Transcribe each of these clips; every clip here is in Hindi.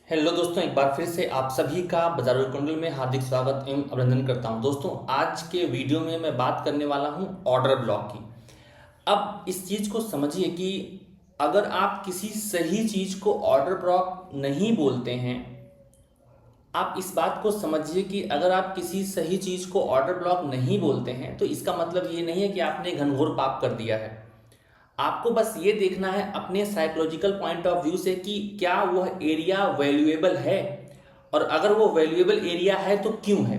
हेलो दोस्तों, एक बार फिर से आप सभी का बाजारों कुंडल में हार्दिक स्वागत एवं अभिनंदन करता हूं। दोस्तों, आज के वीडियो में मैं बात करने वाला हूं ऑर्डर ब्लॉक की। अब इस चीज़ को समझिए कि अगर आप किसी सही चीज़ को ऑर्डर ब्लॉक नहीं बोलते हैं, आप इस बात को समझिए कि अगर आप किसी सही चीज़ को ऑर्डर ब्लॉक नहीं बोलते हैं तो इसका मतलब ये नहीं है कि आपने घनघोर पाप कर दिया है। आपको बस ये देखना है अपने साइकोलॉजिकल पॉइंट ऑफ व्यू से कि क्या वह एरिया वैल्यूएबल है, और अगर वो वैल्यूएबल एरिया है तो क्यों है।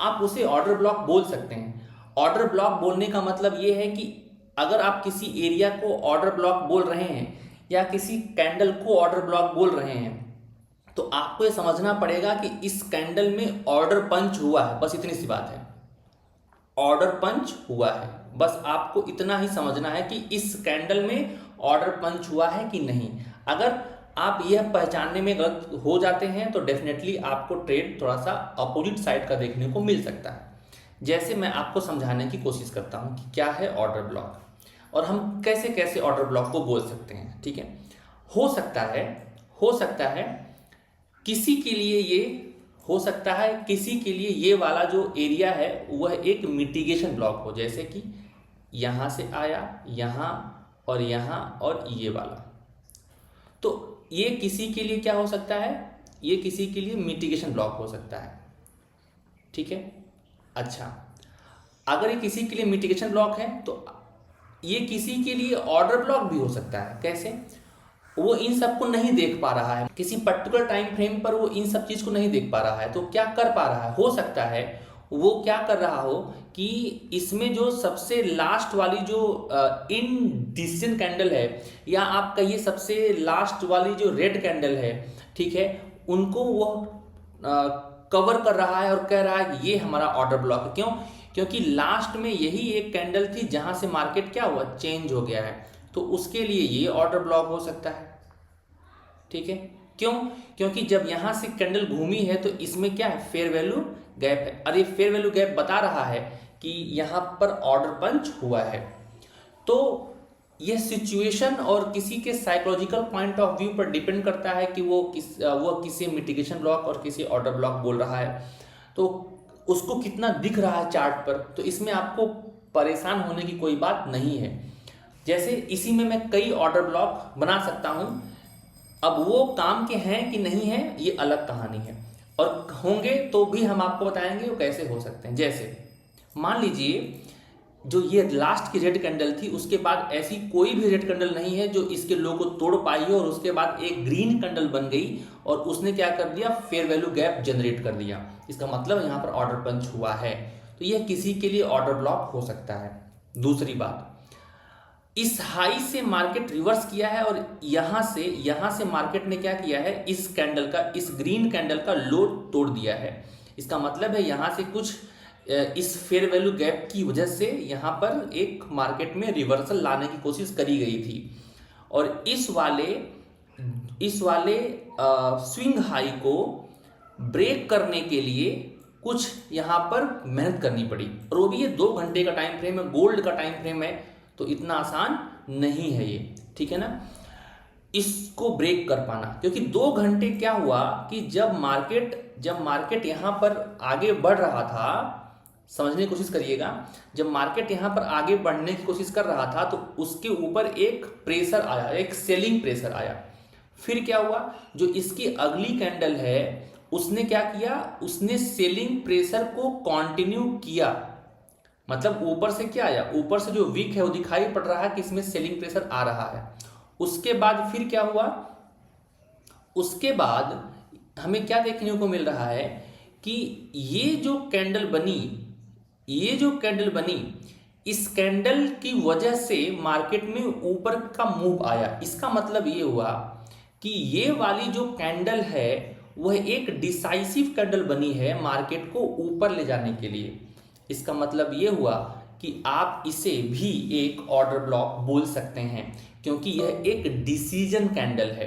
आप उसे ऑर्डर ब्लॉक बोल सकते हैं। ऑर्डर ब्लॉक बोलने का मतलब ये है कि अगर आप किसी एरिया को ऑर्डर ब्लॉक बोल रहे हैं या किसी कैंडल को ऑर्डर ब्लॉक बोल रहे हैं, तो आपको ये समझना पड़ेगा कि इस कैंडल में ऑर्डर पंच हुआ है। बस इतनी सी बात है, ऑर्डर पंच हुआ है। बस आपको इतना ही समझना है कि इस कैंडल में ऑर्डर पंच हुआ है कि नहीं। अगर आप यह पहचानने में गलत हो जाते हैं तो डेफिनेटली आपको ट्रेड थोड़ा सा अपोजिट साइड का देखने को मिल सकता है। जैसे मैं आपको समझाने की कोशिश करता हूं कि क्या है ऑर्डर ब्लॉक और हम कैसे कैसे ऑर्डर ब्लॉक को बोल सकते हैं। ठीक है, हो सकता है हो सकता है किसी के लिए ये हो सकता है किसी के लिए ये वाला जो एरिया है वह एक मिटिगेशन ब्लॉक हो, जैसे कि यहाँ से आया, यहाँ और यहाँ और ये वाला। तो ये किसी के लिए क्या हो सकता है, ये किसी के लिए मिटिगेशन ब्लॉक हो सकता है। ठीक है, अच्छा, अगर ये किसी के लिए मिटिगेशन ब्लॉक है तो ये किसी के लिए ऑर्डर ब्लॉक भी हो सकता है। कैसे? वो इन सब को नहीं देख पा रहा है, किसी पर्टिकुलर टाइम फ्रेम पर वो इन सब चीज को नहीं देख पा रहा है। तो क्या कर पा रहा है, हो सकता है वो क्या कर रहा हो कि इसमें जो सबसे लास्ट वाली जो इनडिसीजन कैंडल है, या आप कहिए सबसे लास्ट वाली जो रेड कैंडल है, ठीक है, उनको वो कवर कर रहा है और कह रहा है कि ये हमारा ऑर्डर ब्लॉक है। क्यों? क्योंकि लास्ट में यही एक कैंडल थी जहां से मार्केट क्या हुआ, चेंज हो गया है। तो उसके लिए ये ऑर्डर ब्लॉक हो सकता है। ठीक है, क्यों? क्योंकि जब यहां से कैंडल घूमी है तो इसमें क्या है, फेयर वैल्यू गैप है, और ये फेयर वैल्यू गैप बता रहा है कि यहां पर ऑर्डर पंच हुआ है। तो यह सिचुएशन और किसी के साइकोलॉजिकल पॉइंट ऑफ व्यू पर डिपेंड करता है कि वो किसी मिटिगेशन ब्लॉक और किसी ऑर्डर ब्लॉक बोल रहा है, तो उसको कितना दिख रहा है चार्ट पर। तो इसमें आपको परेशान होने की कोई बात नहीं है। जैसे इसी में मैं कई ऑर्डर ब्लॉक बना सकता हूं। अब वो काम के हैं कि नहीं है ये अलग कहानी है, और होंगे तो भी हम आपको बताएंगे वो कैसे हो सकते हैं। जैसे मान लीजिए जो ये लास्ट की रेड कैंडल थी, उसके बाद ऐसी कोई भी रेड कैंडल नहीं है जो इसके लो को तोड़ पाई हो, और उसके बाद एक ग्रीन कैंडल बन गई और उसने क्या कर दिया, फेयर वैल्यू गैप जनरेट कर दिया। इसका मतलब यहाँ पर ऑर्डर पंच हुआ है। तो यह किसी के लिए ऑर्डर ब्लॉक हो सकता है। दूसरी बात, इस हाई से मार्केट रिवर्स किया है और यहां से मार्केट ने क्या किया है, इस कैंडल का, इस ग्रीन कैंडल का लो तोड़ दिया है। इसका मतलब है यहां से कुछ इस फेयर वैल्यू गैप की वजह से यहां पर एक मार्केट में रिवर्सल लाने की कोशिश करी गई थी, और इस वाले स्विंग हाई को ब्रेक करने के लिए कुछ यहां पर मेहनत करनी पड़ी, और वो भी ये 2 घंटे का टाइम फ्रेम है, गोल्ड का टाइम फ्रेम है, तो इतना आसान नहीं है ये। ठीक है ना, इसको ब्रेक कर पाना। क्योंकि 2 घंटे क्या हुआ कि जब मार्केट यहां पर आगे बढ़ रहा था, समझने की कोशिश करिएगा, जब मार्केट यहां पर आगे बढ़ने की कोशिश कर रहा था तो उसके ऊपर एक प्रेशर आया, एक सेलिंग प्रेशर आया। फिर क्या हुआ, जो इसकी अगली कैंडल है उसने क्या किया, उसने सेलिंग प्रेशर को कंटिन्यू किया। मतलब ऊपर से क्या आया, ऊपर से जो वीक है वो दिखाई पड़ रहा है कि इसमें सेलिंग प्रेशर आ रहा है। उसके बाद फिर क्या हुआ, उसके बाद हमें क्या देखने को मिल रहा है कि ये जो कैंडल बनी, इस कैंडल की वजह से मार्केट में ऊपर का मूव आया। इसका मतलब ये हुआ कि ये वाली जो कैंडल है वह एक डिसाइसिव कैंडल बनी है मार्केट को ऊपर ले जाने के लिए। इसका मतलब ये हुआ कि आप इसे भी एक ऑर्डर ब्लॉक बोल सकते हैं, क्योंकि यह एक डिसीजन कैंडल है।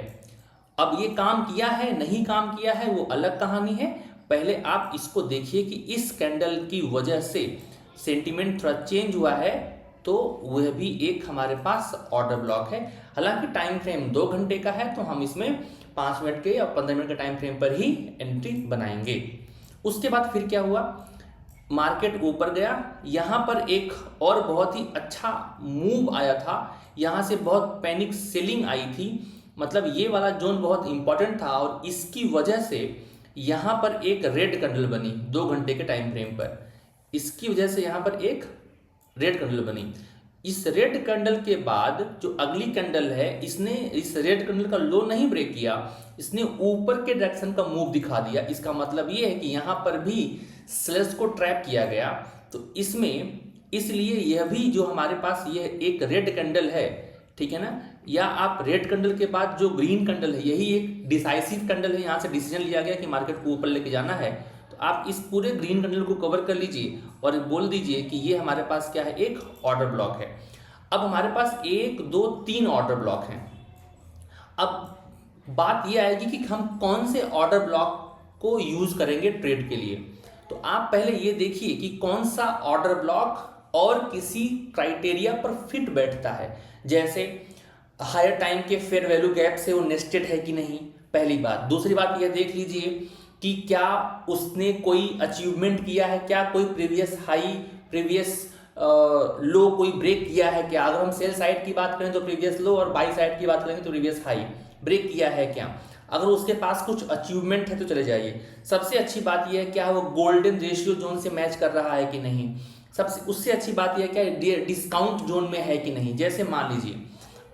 अब ये काम किया है नहीं काम किया है वो अलग कहानी है। पहले आप इसको देखिए कि इस कैंडल की वजह से सेंटीमेंट थोड़ा चेंज हुआ है, तो वह भी एक हमारे पास ऑर्डर ब्लॉक है। हालांकि टाइम फ्रेम 2 घंटे का है, तो हम इसमें 5 मिनट के या 15 मिनट के टाइम फ्रेम पर ही एंट्री बनाएंगे। उसके बाद फिर क्या हुआ, मार्केट ऊपर गया, यहाँ पर एक और बहुत ही अच्छा मूव आया था, यहाँ से बहुत पैनिक सेलिंग आई थी, मतलब ये वाला जोन बहुत इंपॉर्टेंट था और इसकी वजह से यहाँ पर एक रेड कैंडल बनी 2 घंटे के टाइम फ्रेम पर, इसकी वजह से यहाँ पर एक रेड कैंडल बनी। इस रेड कैंडल के बाद जो अगली कैंडल है, इसने इस रेड कैंडल का लो नहीं ब्रेक किया, इसने ऊपर के डायरेक्शन का मूव दिखा दिया। इसका मतलब ये है कि यहाँ पर भी सेलर्स को ट्रैप किया गया। तो इसमें इसलिए यह भी जो हमारे पास ये एक रेड कैंडल है, ठीक है ना, या आप रेड कैंडल के बाद जो ग्रीन कैंडल है, यही एक डिसाइसिव कैंडल है, यहाँ से डिसीजन लिया गया कि मार्केट को ऊपर लेके जाना है। तो आप इस पूरे ग्रीन कैंडल को कवर कर लीजिए और बोल दीजिए कि ये हमारे पास क्या है, एक ऑर्डर ब्लॉक है। अब हमारे पास 1 2 3 ऑर्डर ब्लॉक हैं। अब बात ये आएगी कि हम कौन से ऑर्डर ब्लॉक को यूज करेंगे ट्रेड के लिए। तो आप पहले ये देखिए कि कौन सा ऑर्डर ब्लॉक और किसी क्राइटेरिया पर फिट बैठता है। जैसे हायर टाइम के फेयर वैल्यू गैप से वो नेस्टेड है कि नहीं, पहली बात। दूसरी बात यह देख लीजिए कि क्या उसने कोई अचीवमेंट किया है, क्या कोई प्रीवियस हाई, प्रीवियस लो कोई ब्रेक किया है क्या। अगर हम सेल साइड की बात करें तो प्रीवियस लो, और बाई साइड की बात करेंगे तो प्रीवियस हाई ब्रेक किया है क्या। अगर उसके पास कुछ अचीवमेंट है तो चले जाइए। सबसे अच्छी बात यह है क्या वो गोल्डन रेशियो जोन से मैच कर रहा है कि नहीं। सबसे उससे अच्छी बात यह क्या डिस्काउंट जोन में है कि नहीं। जैसे मान लीजिए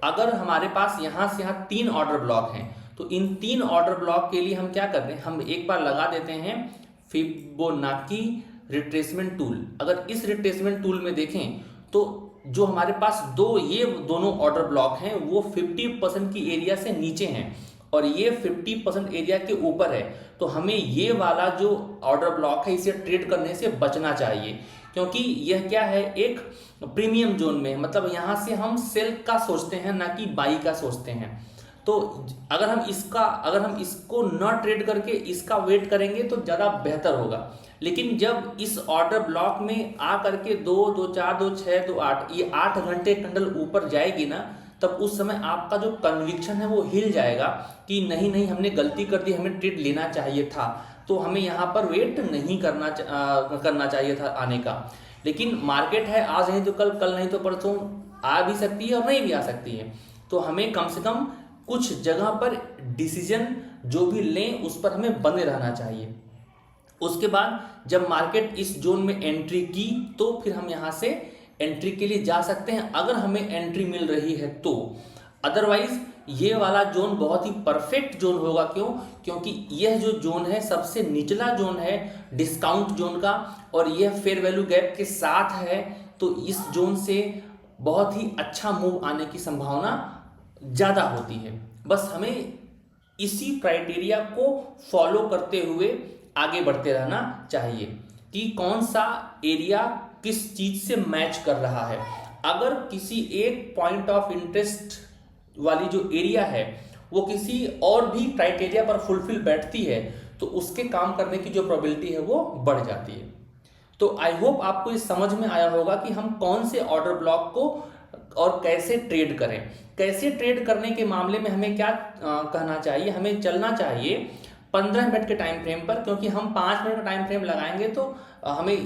अगर हमारे पास यहाँ से यहाँ 3 ऑर्डर ब्लॉक हैं, तो इन 3 ऑर्डर ब्लॉक के लिए हम क्या करते हैं, हम एक बार लगा देते हैं फिबोनाची रिट्रेसमेंट टूल। अगर इस रिट्रेसमेंट टूल में देखें तो जो हमारे पास ये दोनों ऑर्डर ब्लॉक हैं वो 50% की एरिया से नीचे हैं और ये 50% एरिया के ऊपर है। तो हमें ये वाला जो ऑर्डर ब्लॉक है इसे ट्रेड करने से बचना चाहिए, क्योंकि यह क्या है, एक प्रीमियम जोन में, मतलब यहाँ से हम सेल का सोचते हैं ना कि बाई का सोचते हैं। तो अगर हम इसको न ट्रेड करके इसका वेट करेंगे तो ज़्यादा बेहतर होगा। लेकिन जब इस ऑर्डर ब्लॉक में आ करके 2 2 4 2 6 2 8 ये 8 घंटे कैंडल ऊपर जाएगी ना, तब उस समय आपका जो कन्विक्शन है वो हिल जाएगा कि नहीं हमने गलती कर दी, हमें ट्रेड लेना चाहिए था, तो हमें यहाँ पर वेट नहीं करना चाहिए था आने का। लेकिन मार्केट है, आज नहीं तो कल नहीं तो परसों आ भी सकती है और नहीं भी आ सकती है। तो हमें कम से कम कुछ जगह पर डिसीजन जो भी लें उस पर हमें बने रहना चाहिए। उसके बाद जब मार्केट इस जोन में एंट्री की तो फिर हम यहाँ से एंट्री के लिए जा सकते हैं, अगर हमें एंट्री मिल रही है तो। अदरवाइज ये वाला जोन बहुत ही परफेक्ट जोन होगा। क्यों? क्योंकि यह जो जोन है सबसे निचला जोन है डिस्काउंट जोन का, और यह फेयर वैल्यू गैप के साथ है। तो इस जोन से बहुत ही अच्छा मूव आने की संभावना ज़्यादा होती है। बस हमें इसी क्राइटेरिया को फॉलो करते हुए आगे बढ़ते रहना चाहिए कि कौन सा एरिया किस चीज से मैच कर रहा है। अगर किसी एक पॉइंट ऑफ इंटरेस्ट वाली जो एरिया है वो किसी और भी क्राइटेरिया पर फुलफिल बैठती है तो उसके काम करने की जो प्रोबेबिलिटी है वो बढ़ जाती है। तो आई होप आपको ये समझ में आया होगा कि हम कौन से ऑर्डर ब्लॉक को और कैसे ट्रेड करें। कैसे ट्रेड करने के मामले में हमें क्या कहना चाहिए, हमें चलना चाहिए 15 मिनट के टाइम फ्रेम पर, क्योंकि हम 5 मिनट का टाइम फ्रेम लगाएंगे तो हमें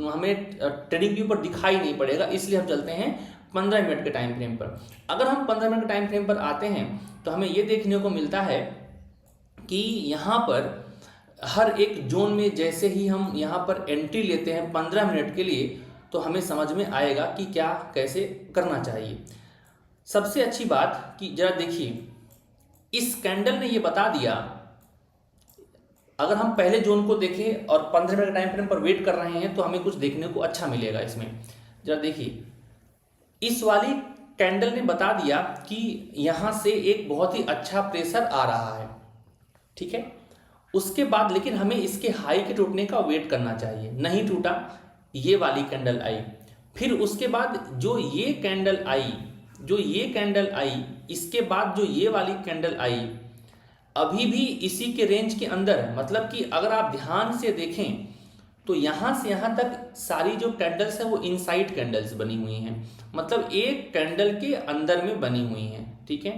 हमें ट्रेडिंग व्यू पर दिखाई नहीं पड़ेगा, इसलिए हम चलते हैं 15 मिनट के टाइम फ्रेम पर। अगर हम 15 मिनट के टाइम फ्रेम पर आते हैं तो हमें ये देखने को मिलता है कि यहाँ पर हर एक जोन में जैसे ही हम यहाँ पर एंट्री लेते हैं 15 मिनट के लिए, तो हमें समझ में आएगा कि क्या कैसे करना चाहिए। सबसे अच्छी बात कि जरा देखिए, इस कैंडल ने ये बता दिया, अगर हम पहले जोन को देखें और 15 मिनट टाइम फ्रेम पर वेट कर रहे हैं तो हमें कुछ देखने को अच्छा मिलेगा। इसमें जरा देखिए, इस वाली कैंडल ने बता दिया कि यहाँ से एक बहुत ही अच्छा प्रेशर आ रहा है, ठीक है। उसके बाद लेकिन हमें इसके हाई के टूटने का वेट करना चाहिए। नहीं टूटा, ये वाली कैंडल आई, फिर उसके बाद जो ये कैंडल आई, इसके बाद जो ये वाली कैंडल आई, अभी भी इसी के रेंज के अंदर है। मतलब कि अगर आप ध्यान से देखें तो यहाँ से यहाँ तक सारी जो कैंडल्स है वो इनसाइड कैंडल्स बनी हुई हैं, मतलब एक कैंडल के अंदर में बनी हुई हैं, ठीक है।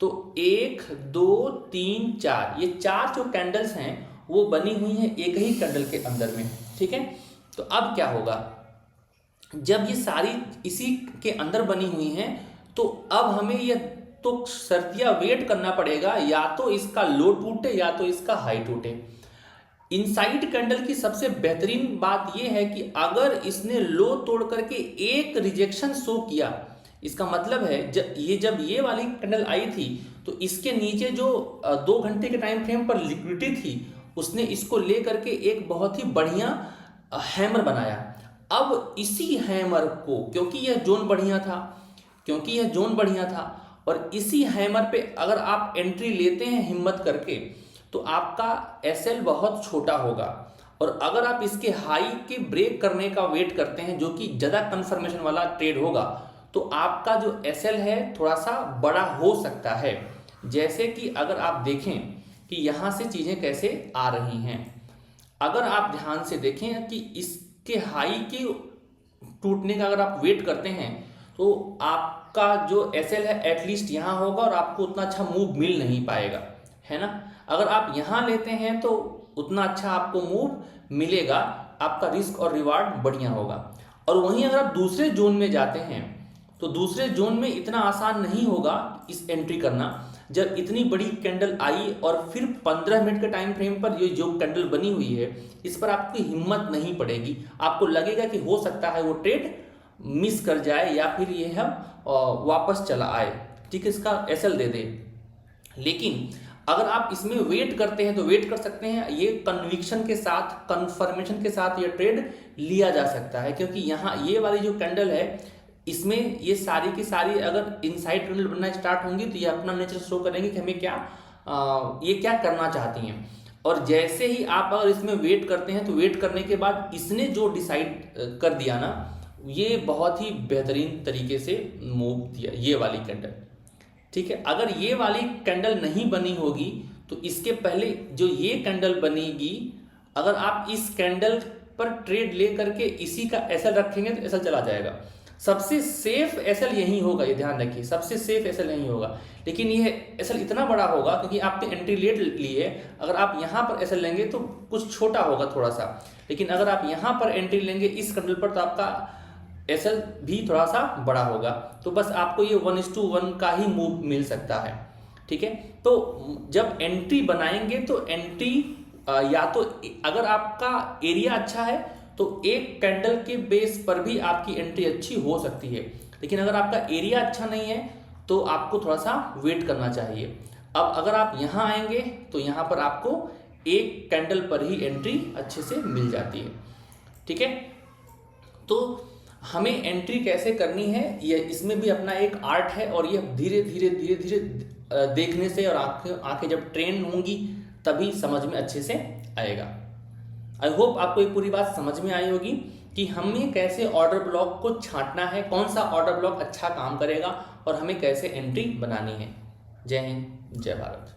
तो 1 2 3 4 ये 4 जो कैंडल्स हैं वो बनी हुई हैं एक ही कैंडल के अंदर में, ठीक है। तो अब क्या होगा, जब ये सारी इसी के अंदर बनी हुई हैं तो अब हमें ये तो शर्तिया वेट करना पड़ेगा, या तो इसका लो टूटे या तो इसका हाई टूटे। इनसाइड कैंडल की सबसे बेहतरीन बात यह है कि अगर इसने लो तोड़ करके एक रिजेक्शन शो किया, इसका मतलब है जब ये वाली कैंडल आई थी तो इसके नीचे जो 2 घंटे के टाइम फ्रेम पर लिक्विडिटी थी उसने इसको ले करके एक बहुत ही बढ़िया हैमर बनाया। अब इसी हैमर को, क्योंकि यह जोन बढ़िया था और इसी हैमर पे अगर आप एंट्री लेते हैं हिम्मत करके तो आपका एसएल बहुत छोटा होगा, और अगर आप इसके हाई के ब्रेक करने का वेट करते हैं जो कि ज़्यादा कंफर्मेशन वाला ट्रेड होगा तो आपका जो एसएल है थोड़ा सा बड़ा हो सकता है। जैसे कि अगर आप देखें कि यहाँ से चीज़ें कैसे आ रही हैं, अगर आप ध्यान से देखें कि इसके हाई के टूटने का अगर आप वेट करते हैं तो आपका जो एसएल है एटलीस्ट यहाँ होगा और आपको उतना अच्छा मूव मिल नहीं पाएगा, है ना। अगर आप यहाँ लेते हैं तो उतना अच्छा आपको मूव मिलेगा, आपका रिस्क और रिवार्ड बढ़िया होगा। और वहीं अगर आप दूसरे जोन में जाते हैं तो दूसरे जोन में इतना आसान नहीं होगा इस एंट्री करना। जब इतनी बड़ी कैंडल आई और फिर 15 मिनट के टाइम फ्रेम पर ये जो कैंडल बनी हुई है इस पर आपकी हिम्मत नहीं पड़ेगी, आपको लगेगा कि हो सकता है वो ट्रेड मिस कर जाए या फिर ये हम वापस चला आए, ठीक है, इसका एसएल दे दे। लेकिन अगर आप इसमें वेट करते हैं तो वेट कर सकते हैं, ये कन्विक्शन के साथ, कंफर्मेशन के साथ ये ट्रेड लिया जा सकता है, क्योंकि यहाँ ये वाली जो कैंडल है इसमें ये सारी की सारी अगर इनसाइड कैंडल बनना स्टार्ट होंगी तो ये अपना नेचर शो करेंगे कि हमें ये क्या करना चाहती हैं। और जैसे ही आप अगर इसमें वेट करते हैं तो वेट करने के बाद इसने जो डिसाइड कर दिया ना, ये बहुत ही बेहतरीन तरीके से मूव दिया ये वाली कैंडल, ठीक है। अगर ये वाली कैंडल नहीं बनी होगी तो इसके पहले जो ये कैंडल बनेगी, अगर आप इस कैंडल पर ट्रेड ले करके इसी का एसएल रखेंगे तो एसएल चला जाएगा। सबसे सेफ एसएल यही होगा, ये ध्यान रखिए, सबसे सेफ एसएल यही होगा। लेकिन ये एसएल इतना बड़ा होगा क्योंकि आपने एंट्री लेट ली है, अगर आप यहाँ पर एसएल लेंगे तो कुछ छोटा होगा थोड़ा सा, लेकिन अगर आप यहाँ पर एंट्री लेंगे इस कैंडल पर तो आपका एसएल भी थोड़ा सा बड़ा होगा। तो बस आपको ये 1:1 का ही मूव मिल सकता है, ठीक है। तो जब एंट्री बनाएंगे तो एंट्री या तो अगर आपका एरिया अच्छा है तो एक कैंडल के बेस पर भी आपकी एंट्री अच्छी हो सकती है, लेकिन अगर आपका एरिया अच्छा नहीं है तो आपको थोड़ा सा वेट करना चाहिए। अब अगर आप यहाँ आएंगे तो यहाँ पर आपको एक कैंडल पर ही एंट्री अच्छे से मिल जाती है, ठीक है। तो हमें एंट्री कैसे करनी है ये इसमें भी अपना एक आर्ट है, और ये धीरे धीरे देखने से और आंखें जब ट्रेन होंगी तभी समझ में अच्छे से आएगा। आई होप आपको ये पूरी बात समझ में आई होगी कि हमें कैसे ऑर्डर ब्लॉक को छांटना है, कौन सा ऑर्डर ब्लॉक अच्छा काम करेगा और हमें कैसे एंट्री बनानी है। जय हिंद, जय भारत।